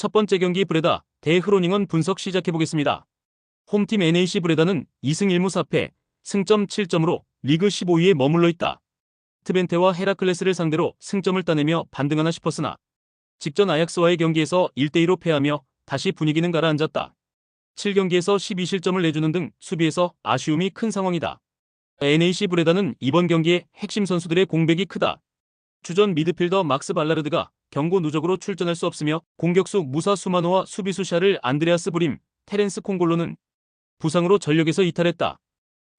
첫 번째 경기 브레다 대 흐로닝은 분석 시작해보겠습니다. 홈팀 NAC 브레다는 2승 1무 4패, 승점 7점으로 리그 15위에 머물러 있다. 트벤테와 헤라클레스를 상대로 승점을 따내며 반등하나 싶었으나 직전 아약스와의 경기에서 1대2로 패하며 다시 분위기는 가라앉았다. 7경기에서 12실점을 내주는 등 수비에서 아쉬움이 큰 상황이다. NAC 브레다는 이번 경기에 핵심 선수들의 공백이 크다. 주전 미드필더 막스 발라르드가 경고 누적으로 출전할 수 없으며 공격수 무사 수마노와 수비수 샤를 안드레아스 브림, 테렌스 콩골로는 부상으로 전력에서 이탈했다.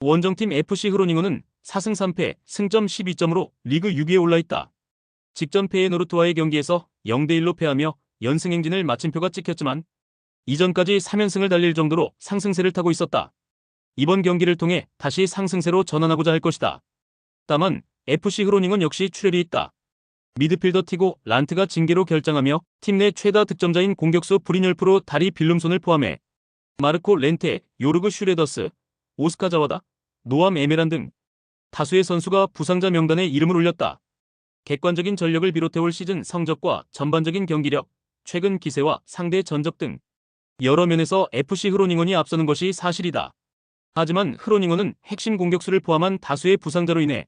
원정팀 FC 흐로닝어는 4승 3패, 승점 12점으로 리그 6위에 올라있다. 직전 페예노르트와의 경기에서 0대1로 패하며 연승 행진을 마침표가 찍혔지만 이전까지 3연승을 달릴 정도로 상승세를 타고 있었다. 이번 경기를 통해 다시 상승세로 전환하고자 할 것이다. 다만 FC 흐로닝은 역시 출혈이 있다. 미드필더 티고 란트가 징계로 결장하며 팀 내 최다 득점자인 공격수 브리뉴얼프로 다리 빌름손을 포함해 마르코 렌테, 요르그 슈레더스, 오스카 자와다, 노암 에메란 등 다수의 선수가 부상자 명단에 이름을 올렸다. 객관적인 전력을 비롯해 올 시즌 성적과 전반적인 경기력, 최근 기세와 상대 전적 등 여러 면에서 FC 흐로닝원이 앞서는 것이 사실이다. 하지만 흐로닝원은 핵심 공격수를 포함한 다수의 부상자로 인해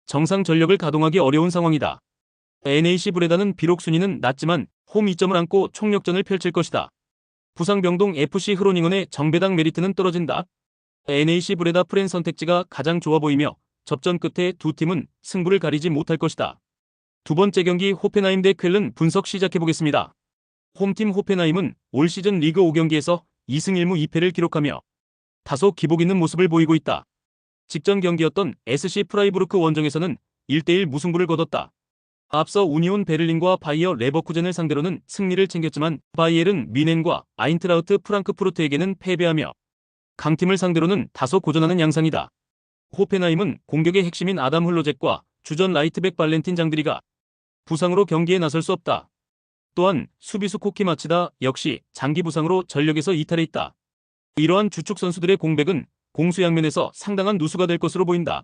정상 전력을 가동하기 어려운 상황이다. NAC 브레다는 비록 순위는 낮지만 홈 2점을 안고 총력전을 펼칠 것이다. 부상병동 FC 흐로닝원의 정배당 메리트는 떨어진다. NAC 브레다 프렌 선택지가 가장 좋아 보이며 접전 끝에 두 팀은 승부를 가리지 못할 것이다. 두 번째 경기 호펜하임 대 쾰른 분석 시작해보겠습니다. 홈팀 호펜하임은 올 시즌 리그 5경기에서 2승 1무 2패를 기록하며 다소 기복 있는 모습을 보이고 있다. 직전 경기였던 SC 프라이부르크 원정에서는 1대1 무승부를 거뒀다. 앞서 우니온 베를린과 바이어 레버쿠젠을 상대로는 승리를 챙겼지만 바이에른 뮌헨과 아인트라우트 프랑크푸르트에게는 패배하며 강팀을 상대로는 다소 고전하는 양상이다. 호펜하임은 공격의 핵심인 아담 흘로젝과 주전 라이트백 발렌틴 장드리가 부상으로 경기에 나설 수 없다. 또한 수비수 코키 마치다 역시 장기 부상으로 전력에서 이탈해 있다. 이러한 주축 선수들의 공백은 공수 양면에서 상당한 누수가 될 것으로 보인다.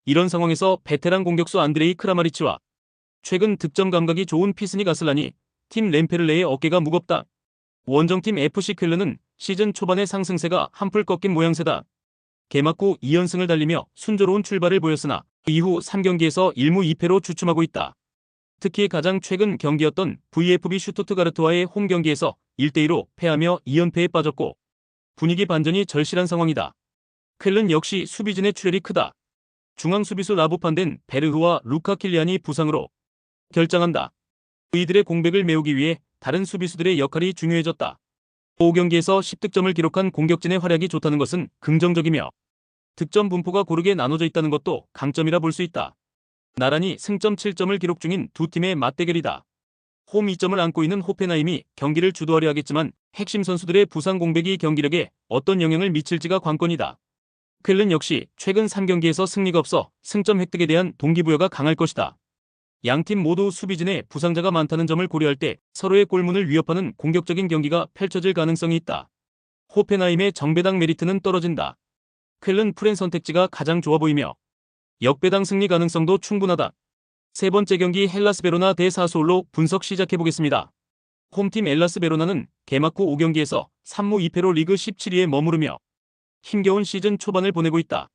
이런 상황에서 베테랑 공격수 안드레이 크라마리치와 최근 득점 감각이 좋은 피스니 가슬란이 팀 램페를레의 어깨가 무겁다. 원정팀 FC 쾰른은 시즌 초반의 상승세가 한풀 꺾인 모양새다. 개막 후 2연승을 달리며 순조로운 출발을 보였으나 이후 3경기에서 1무 2패로 주춤하고 있다. 특히 가장 최근 경기였던 VfB 슈투트가르트와의 홈 경기에서 1대2로 패하며 2연패에 빠졌고 분위기 반전이 절실한 상황이다. 쾰른 역시 수비진의 출혈이 크다. 중앙 수비수 라보판덴 베르흐와 루카 킬리안이 부상으로 결장한다. 이들의 공백을 메우기 위해 다른 수비수들의 역할이 중요해졌다. 5경기에서 10득점을 기록한 공격진의 활약이 좋다는 것은 긍정적이며 득점 분포가 고르게 나눠져 있다는 것도 강점이라 볼 수 있다. 나란히 승점 7점을 기록 중인 두 팀의 맞대결이다. 홈 2점을 안고 있는 호펜하임이 경기를 주도하려 하겠지만 핵심 선수들의 부상 공백이 경기력에 어떤 영향을 미칠지가 관건이다. 쾰른 역시 최근 3경기에서 승리가 없어 승점 획득에 대한 동기부여가 강할 것이다. 양팀 모두 수비진에 부상자가 많다는 점을 고려할 때 서로의 골문을 위협하는 공격적인 경기가 펼쳐질 가능성이 있다. 호펜하임의 정배당 메리트는 떨어진다. 쾰른 프렌 선택지가 가장 좋아 보이며 역배당 승리 가능성도 충분하다. 세 번째 경기 헬라스 베로나 대 사스올로 분석 시작해보겠습니다. 홈팀 헬라스 베로나는 개막 후 5경기에서 3무 2패로 리그 17위에 머무르며 힘겨운 시즌 초반을 보내고 있다.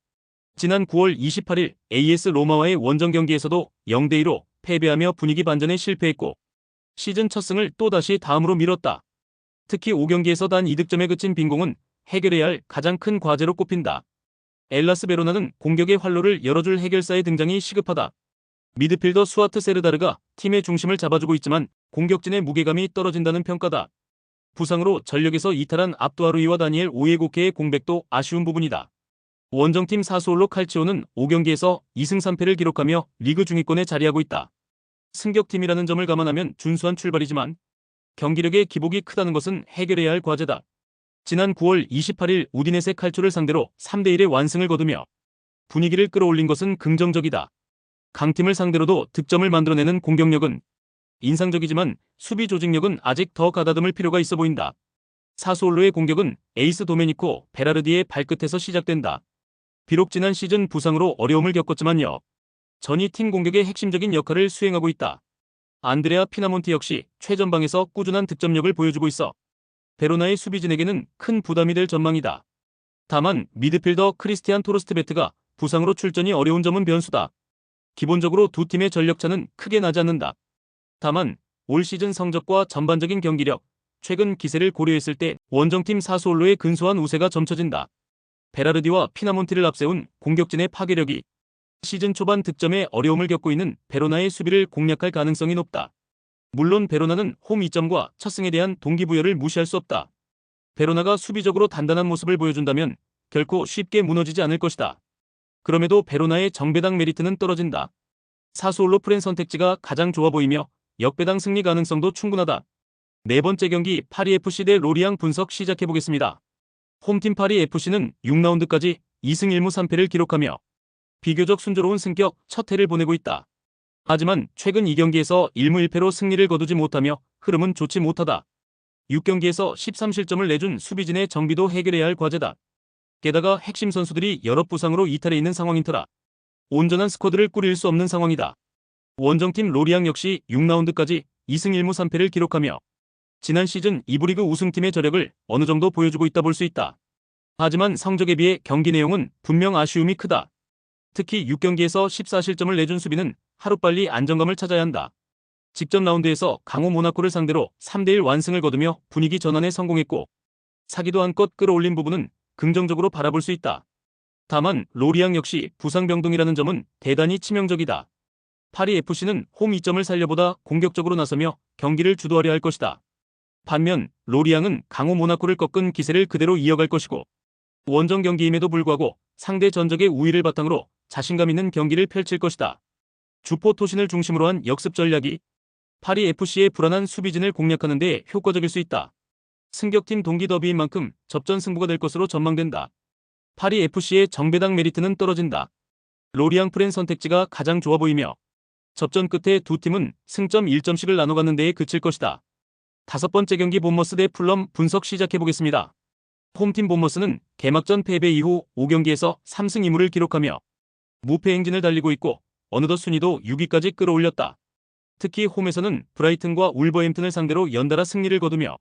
지난 9월 28일 AS 로마와의 원정 경기에서도 0대2로 패배하며 분위기 반전에 실패했고 시즌 첫 승을 또다시 다음으로 미뤘다. 특히 5경기에서 단 2득점에 그친 빈공은 해결해야 할 가장 큰 과제로 꼽힌다. 헬라스 베로나는 공격의 활로를 열어줄 해결사의 등장이 시급하다. 미드필더 수아트 세르다르가 팀의 중심을 잡아주고 있지만 공격진의 무게감이 떨어진다는 평가다. 부상으로 전력에서 이탈한 압두아루이와 다니엘 오예고케의 공백도 아쉬운 부분이다. 원정팀 사스올로 칼치오는 5경기에서 2승 3패를 기록하며 리그 중위권에 자리하고 있다. 승격팀이라는 점을 감안하면 준수한 출발이지만 경기력의 기복이 크다는 것은 해결해야 할 과제다. 지난 9월 28일 우디네세 칼초를 상대로 3대1의 완승을 거두며 분위기를 끌어올린 것은 긍정적이다. 강팀을 상대로도 득점을 만들어내는 공격력은 인상적이지만 수비 조직력은 아직 더 가다듬을 필요가 있어 보인다. 사스올로의 공격은 에이스 도메니코 베라르디의 발끝에서 시작된다. 비록 지난 시즌 부상으로 어려움을 겪었지만요. 전이 팀 공격의 핵심적인 역할을 수행하고 있다. 안드레아 피나몬티 역시 최전방에서 꾸준한 득점력을 보여주고 있어 베로나의 수비진에게는 큰 부담이 될 전망이다. 다만 미드필더 크리스티안 토르스트베트가 부상으로 출전이 어려운 점은 변수다. 기본적으로 두 팀의 전력차는 크게 나지 않는다. 다만 올 시즌 성적과 전반적인 경기력, 최근 기세를 고려했을 때 원정팀 사수올로의 근소한 우세가 점쳐진다. 베라르디와 피나몬티를 앞세운 공격진의 파괴력이 시즌 초반 득점에 어려움을 겪고 있는 베로나의 수비를 공략할 가능성이 높다. 물론 베로나는 홈 이점과 첫 승에 대한 동기부여를 무시할 수 없다. 베로나가 수비적으로 단단한 모습을 보여준다면 결코 쉽게 무너지지 않을 것이다. 그럼에도 베로나의 정배당 메리트는 떨어진다. 사수올로 프렌 선택지가 가장 좋아 보이며 역배당 승리 가능성도 충분하다. 네 번째 경기 파리FC 대 로리앙 분석 시작해보겠습니다. 홈팀 파리FC는 6라운드까지 2승 1무 3패를 기록하며 비교적 순조로운 승격 첫 해를 보내고 있다. 하지만 최근 2경기에서 1무 1패로 승리를 거두지 못하며 흐름은 좋지 못하다. 6경기에서 13실점을 내준 수비진의 정비도 해결해야 할 과제다. 게다가 핵심 선수들이 여러 부상으로 이탈해 있는 상황인 터라 온전한 스쿼드를 꾸릴 수 없는 상황이다. 원정팀 로리앙 역시 6라운드까지 2승 1무 3패를 기록하며 지난 시즌 2부 리그 우승팀의 저력을 어느 정도 보여주고 있다 볼 수 있다. 하지만 성적에 비해 경기 내용은 분명 아쉬움이 크다. 특히 6경기에서 14실점을 내준 수비는 하루빨리 안정감을 찾아야 한다. 직전 라운드에서 강호 모나코를 상대로 3대1 완승을 거두며 분위기 전환에 성공했고 사기도 한껏 끌어올린 부분은 긍정적으로 바라볼 수 있다. 다만 로리앙 역시 부상병동이라는 점은 대단히 치명적이다. 파리FC는 홈 이점을 살려보다 공격적으로 나서며 경기를 주도하려 할 것이다. 반면 로리앙은 강호 모나코를 꺾은 기세를 그대로 이어갈 것이고 원정 경기임에도 불구하고 상대 전적의 우위를 바탕으로 자신감 있는 경기를 펼칠 것이다. 주포 토신을 중심으로 한 역습 전략이 파리FC의 불안한 수비진을 공략하는 데 효과적일 수 있다. 승격팀 동기 더비인 만큼 접전 승부가 될 것으로 전망된다. 파리FC의 정배당 메리트는 떨어진다. 로리앙 프렌 선택지가 가장 좋아 보이며 접전 끝에 두 팀은 승점 1점씩을 나눠가는 데에 그칠 것이다. 다섯 번째 경기 본머스 대 풀럼 분석 시작해보겠습니다. 홈팀 본머스는 개막전 패배 이후 5경기에서 3승 2무를 기록하며 무패 행진을 달리고 있고 어느덧 순위도 6위까지 끌어올렸다. 특히 홈에서는 브라이튼과 울버햄튼을 상대로 연달아 승리를 거두며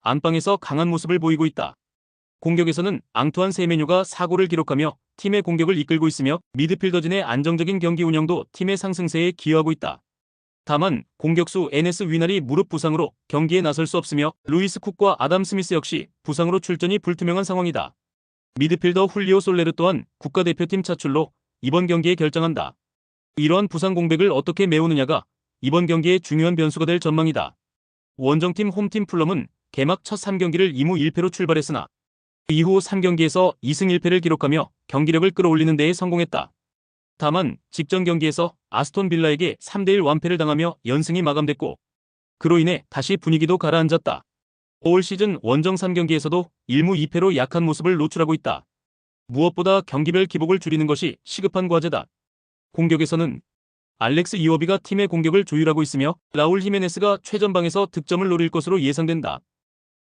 안방에서 강한 모습을 보이고 있다. 공격에서는 앙투안 세메뉴가 4골을 기록하며 팀의 공격을 이끌고 있으며 미드필더진의 안정적인 경기 운영도 팀의 상승세에 기여하고 있다. 다만 공격수 에네스 위날이 무릎 부상으로 경기에 나설 수 없으며 루이스 쿡과 아담 스미스 역시 부상으로 출전이 불투명한 상황이다. 미드필더 훌리오 솔레르 또한 국가대표팀 차출로 이번 경기에 결정한다. 이러한 부상 공백을 어떻게 메우느냐가 이번 경기의 중요한 변수가 될 전망이다. 원정팀 홈팀 풀럼은 개막 첫 3경기를 2무 1패로 출발했으나 이후 3경기에서 2승 1패를 기록하며 경기력을 끌어올리는 데에 성공했다. 다만 직전 경기에서 아스톤 빌라에게 3대1 완패를 당하며 연승이 마감됐고 그로 인해 다시 분위기도 가라앉았다. 올 시즌 원정 3경기에서도 1무 2패로 약한 모습을 노출하고 있다. 무엇보다 경기별 기복을 줄이는 것이 시급한 과제다. 공격에서는 알렉스 이워비가 팀의 공격을 조율하고 있으며 라울 히메네스가 최전방에서 득점을 노릴 것으로 예상된다.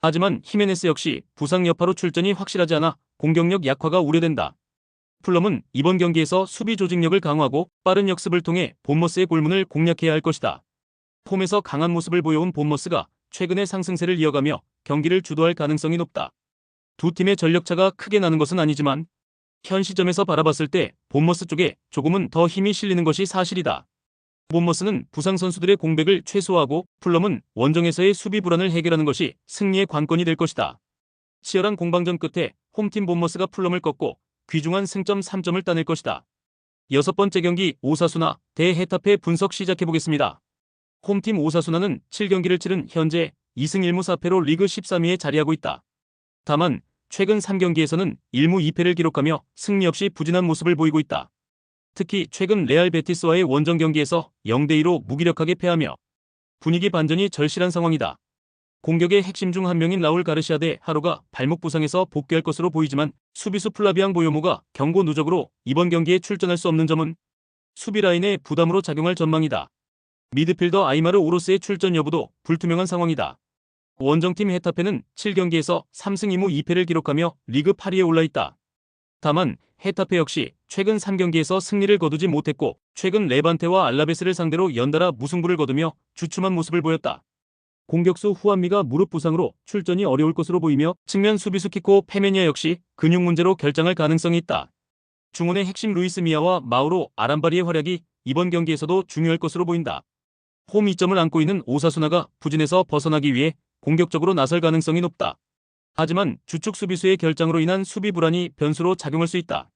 하지만 히메네스 역시 부상 여파로 출전이 확실하지 않아 공격력 약화가 우려된다. 풀럼은 이번 경기에서 수비 조직력을 강화하고 빠른 역습을 통해 본머스의 골문을 공략해야 할 것이다. 홈에서 강한 모습을 보여온 본머스가 최근의 상승세를 이어가며 경기를 주도할 가능성이 높다. 두 팀의 전력차가 크게 나는 것은 아니지만 현 시점에서 바라봤을 때 본머스 쪽에 조금은 더 힘이 실리는 것이 사실이다. 본머스는 부상 선수들의 공백을 최소화하고 풀럼은 원정에서의 수비 불안을 해결하는 것이 승리의 관건이 될 것이다. 치열한 공방전 끝에 홈팀 본머스가 풀럼을 꺾고 귀중한 승점 3점을 따낼 것이다. 여섯 번째 경기 오사수나 대 헤타페 분석 시작해보겠습니다. 홈팀 오사수나는 7경기를 치른 현재 2승 1무 4패로 리그 13위에 자리하고 있다. 다만 최근 3경기에서는 1무 2패를 기록하며 승리 없이 부진한 모습을 보이고 있다. 특히 최근 레알 베티스와의 원정 경기에서 0대2로 무기력하게 패하며 분위기 반전이 절실한 상황이다. 공격의 핵심 중 한 명인 라울 가르시아 대 하로가 발목 부상에서 복귀할 것으로 보이지만 수비수 플라비앙 보요모가 경고 누적으로 이번 경기에 출전할 수 없는 점은 수비 라인의 부담으로 작용할 전망이다. 미드필더 아이마르 오로스의 출전 여부도 불투명한 상황이다. 원정팀 헤타페는 7경기에서 3승 2무 2패를 기록하며 리그 8위에 올라있다. 다만 헤타페 역시 최근 3경기에서 승리를 거두지 못했고 최근 레반테와 알라베스를 상대로 연달아 무승부를 거두며 주춤한 모습을 보였다. 공격수 후안미가 무릎 부상으로 출전이 어려울 것으로 보이며 측면 수비수 키코 페메니아 역시 근육 문제로 결장할 가능성이 있다. 중원의 핵심 루이스 미아와 마우로 아람바리의 활약이 이번 경기에서도 중요할 것으로 보인다. 홈 이점을 안고 있는 오사수나가 부진에서 벗어나기 위해 공격적으로 나설 가능성이 높다. 하지만 주축 수비수의 결장으로 인한 수비 불안이 변수로 작용할 수 있다.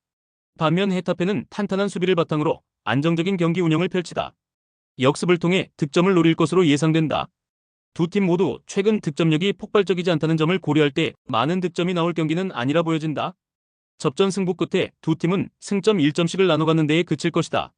반면 헤타페는 탄탄한 수비를 바탕으로 안정적인 경기 운영을 펼치다. 역습을 통해 득점을 노릴 것으로 예상된다. 두 팀 모두 최근 득점력이 폭발적이지 않다는 점을 고려할 때 많은 득점이 나올 경기는 아니라 보여진다. 접전 승부 끝에 두 팀은 승점 1점씩을 나눠 갖는 데에 그칠 것이다.